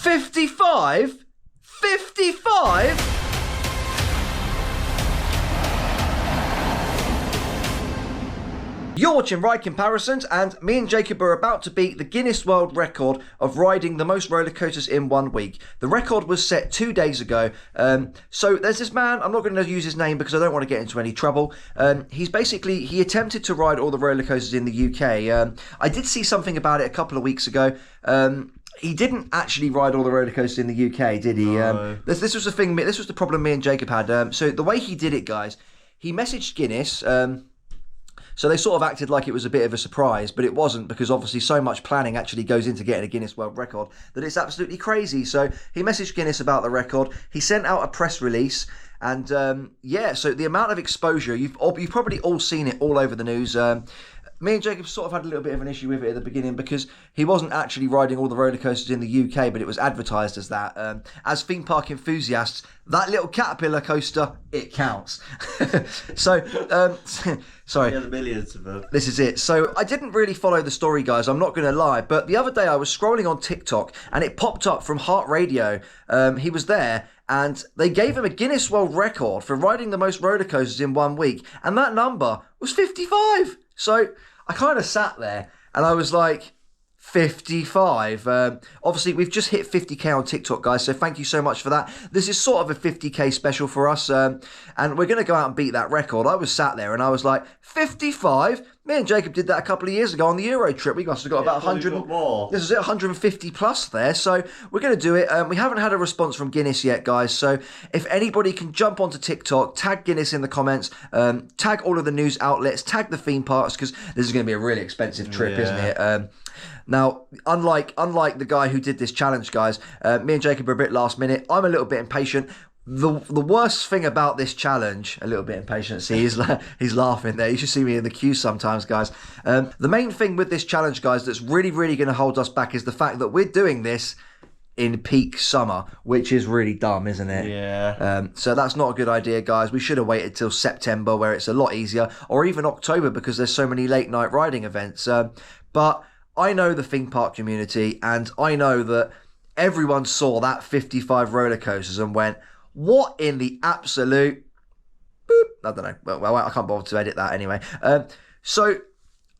55? 55? You're watching Ride Comparisons, and me and Jacob are about to beat the Guinness World Record of riding the most roller coasters in 1 week. The record was set 2 days ago. So there's this man, I'm not going to use his name because I don't want to get into any trouble. He attempted to ride all the roller coasters in the UK. I did see something about it a couple of weeks ago. He didn't actually ride all the roller coasters in the UK, did he? No. This was the thing. This was the problem me and Jacob had. So the way he did it, guys, he messaged Guinness. So they sort of acted like it was a bit of a surprise, but it wasn't, because obviously so much planning actually goes into getting a Guinness World Record that it's absolutely crazy. So he messaged Guinness about the record. He sent out a press release, and so the amount of exposure, you've probably all seen it all over the news. Me and Jacob sort of had a little bit of an issue with it at the beginning because he wasn't actually riding all the roller coasters in the UK, but it was advertised as that. As theme park enthusiasts, that little caterpillar coaster, it counts. Sorry. Yeah, the millions of them. This is it. So I didn't really follow the story, guys, I'm not going to lie, but the other day I was scrolling on TikTok and it popped up from Heart Radio. He was there, and they gave him a Guinness World Record for riding the most roller coasters in 1 week, and that number was 55. So I kind of sat there and I was like, 55. Obviously, we've just hit 50k on TikTok, guys, so thank you so much for that. This is sort of a 50k special for us, and we're going to go out and beat that record. I was sat there and I was like, 55? Me and Jacob did that a couple of years ago on the Euro trip. We must have got about 100. More. This is it, 150 plus there. So we're going to do it. We haven't had a response from Guinness yet, guys. So if anybody can jump onto TikTok, tag Guinness in the comments, tag all of the news outlets, tag the theme parks, because this is going to be a really expensive trip, isn't it? Now, unlike the guy who did this challenge, guys, me and Jacob are a bit last minute. I'm a little bit impatient. The worst thing about this challenge, a little bit impatient, see, he's laughing there. You should see me in the queue sometimes, guys. The main thing with this challenge, guys, that's really, really going to hold us back is the fact that we're doing this in peak summer, which is really dumb, isn't it? Yeah. So that's not a good idea, guys. We should have waited till September, where it's a lot easier, or even October, because there's so many late night riding events. But I know the theme park community, and I know that everyone saw that 55 roller coasters and went, what in the absolute boop? I don't know. Well, I can't bother to edit that anyway. So,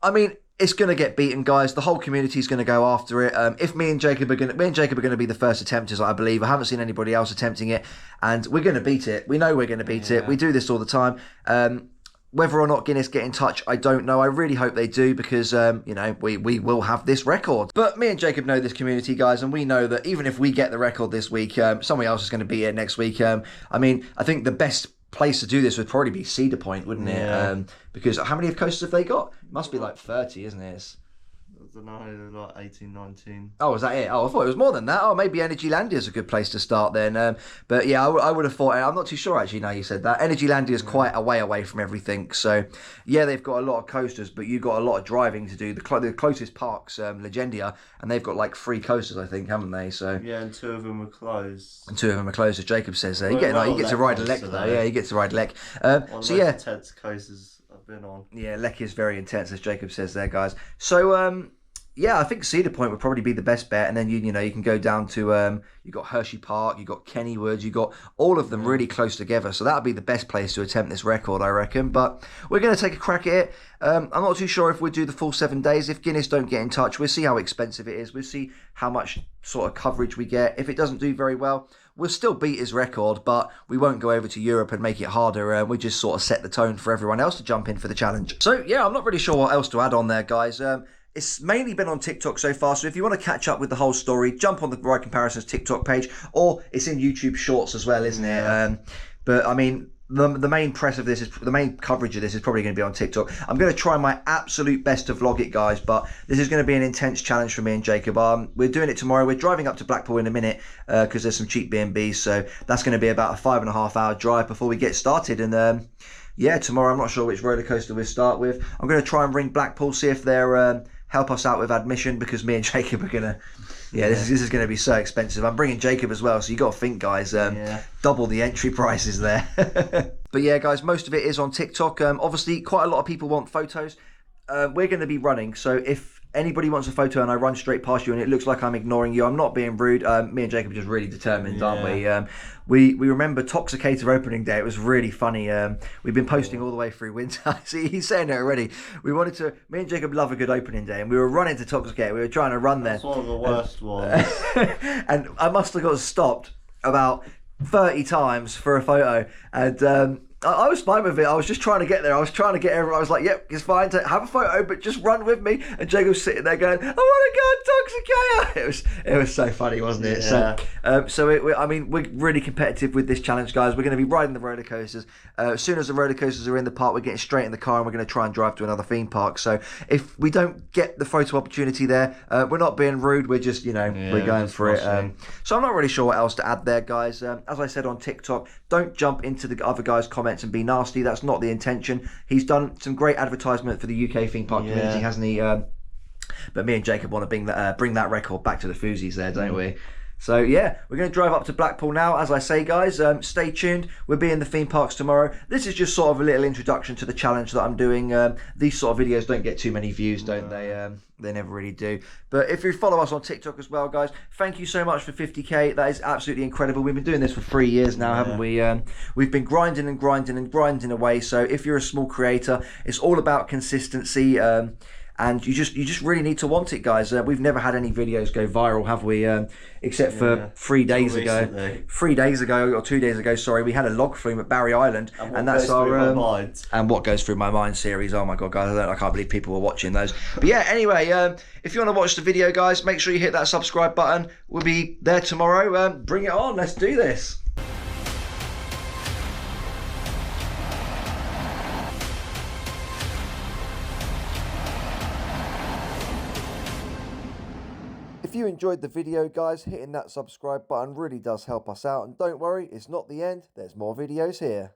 I mean, it's going to get beaten, guys. The whole community is going to go after it. If me and Jacob are going to be the first attempters, I believe. I haven't seen anybody else attempting it, and we're going to beat it. We know we're going to beat it. We do this all the time. Whether or not Guinness get in touch, I don't know. I really hope they do, because, we will have this record. But me and Jacob know this community, guys, and we know that even if we get the record this week, somebody else is going to be here next week. I think the best place to do this would probably be Cedar Point, wouldn't it? Yeah. Because how many coasters have they got? It must be like 30, isn't it? I don't know, like 18, 19. Oh, is that it? Oh, I thought it was more than that. Oh, maybe Energylandia is a good place to start then. But yeah, I would have thought, I'm not too sure actually now you said that. Energylandia is quite a way away from everything. So yeah, they've got a lot of coasters, but you've got a lot of driving to do. The closest park's Legendia, and they've got like 3 coasters, I think, haven't they? So yeah, and 2 of them are closed. And 2 of them are closed, as Jacob says there. You get to ride a Lek though. Yeah, you get to ride Lek. One of the most intense coasters I've been on. Yeah, Lek is very intense, as Jacob says there, guys. So yeah, I think Cedar Point would probably be the best bet, and then you can go down to you got Hershey Park, you got Kennywood, you got all of them really close together. So that would be the best place to attempt this record, I reckon. But we're going to take a crack at it. I'm not too sure if we'll do the full 7 days. If Guinness don't get in touch, we'll see how expensive it is. We'll see how much sort of coverage we get. If it doesn't do very well, we'll still beat his record, but we won't go over to Europe and make it harder. We just sort of set the tone for everyone else to jump in for the challenge. So yeah, I'm not really sure what else to add on there, guys. It's mainly been on TikTok so far, so if you want to catch up with the whole story, jump on the Ride Comparisons TikTok page, or it's in YouTube Shorts as well, isn't it? But I mean, the main the main coverage of this is probably going to be on TikTok. I'm going to try my absolute best to vlog it, guys, but this is going to be an intense challenge for me and Jacob. We're doing it tomorrow. We're driving up to Blackpool in a minute because there's some cheap B&Bs, so that's going to be about a 5.5 hour drive before we get started. And yeah, tomorrow I'm not sure which roller coaster we'll start with. I'm going to try and ring Blackpool, see if they're help us out with admission, because me and Jacob are gonna this is gonna be so expensive. I'm bringing Jacob as well, so you got to think, guys, double the entry prices there. But yeah, guys, most of it is on TikTok. Obviously quite a lot of people want photos. We're going to be running, so if anybody wants a photo and I run straight past you and it looks like I'm ignoring you, I'm not being rude. Me and Jacob are just really determined, aren't we? We remember Toxicator opening day. It was really funny. We've been posting all the way through winter. See, he's saying it already. Me and Jacob love a good opening day, and we were running to Toxicator. We were trying to run there. That's one of the worst ones. And I must have got stopped about 30 times for a photo, and I was fine with it. I was just trying to get there. I was trying to get everyone. I was like, yep, it's fine to have a photo, but just run with me. And Jacob's sitting there going, I want to go Toxicator. It was so funny, wasn't it? Yeah. We're really competitive with this challenge, guys. We're going to be riding the roller coasters. As soon as the roller coasters are in the park, we're getting straight in the car and we're going to try and drive to another theme park. So if we don't get the photo opportunity there, we're not being rude. We're just, we're going for it. So I'm not really sure what else to add there, guys. As I said on TikTok, don't jump into the other guys' comments and be nasty. That's not the intention. He's done some great advertisement for the UK theme park community, hasn't he? But me and Jacob want to bring that record back to the Foozies there, don't we? So yeah, we're going to drive up to Blackpool now. As I say, guys, stay tuned. We'll be in the theme parks tomorrow. This is just sort of a little introduction to the challenge that I'm doing. These sort of videos don't get too many views, don't they? They never really do. But if you follow us on TikTok as well, guys, thank you so much for 50k. That is absolutely incredible. We've been doing this for 3 years now, haven't we? We've been grinding and grinding and grinding away. So if you're a small creator, it's all about consistency. And you just really need to want it, guys. We've never had any videos go viral, have we? Except for 3 days ago. 3 days ago, or 2 days ago, sorry, we had a log flume at Barry Island. And that's our And What Goes Through My Mind series. Oh my God, guys, I can't believe people were watching those. But yeah, anyway, if you want to watch the video, guys, make sure you hit that subscribe button. We'll be there tomorrow. Bring it on. Let's do this. If you enjoyed the video, guys, hitting that subscribe button really does help us out. And don't worry, it's not the end. There's more videos here.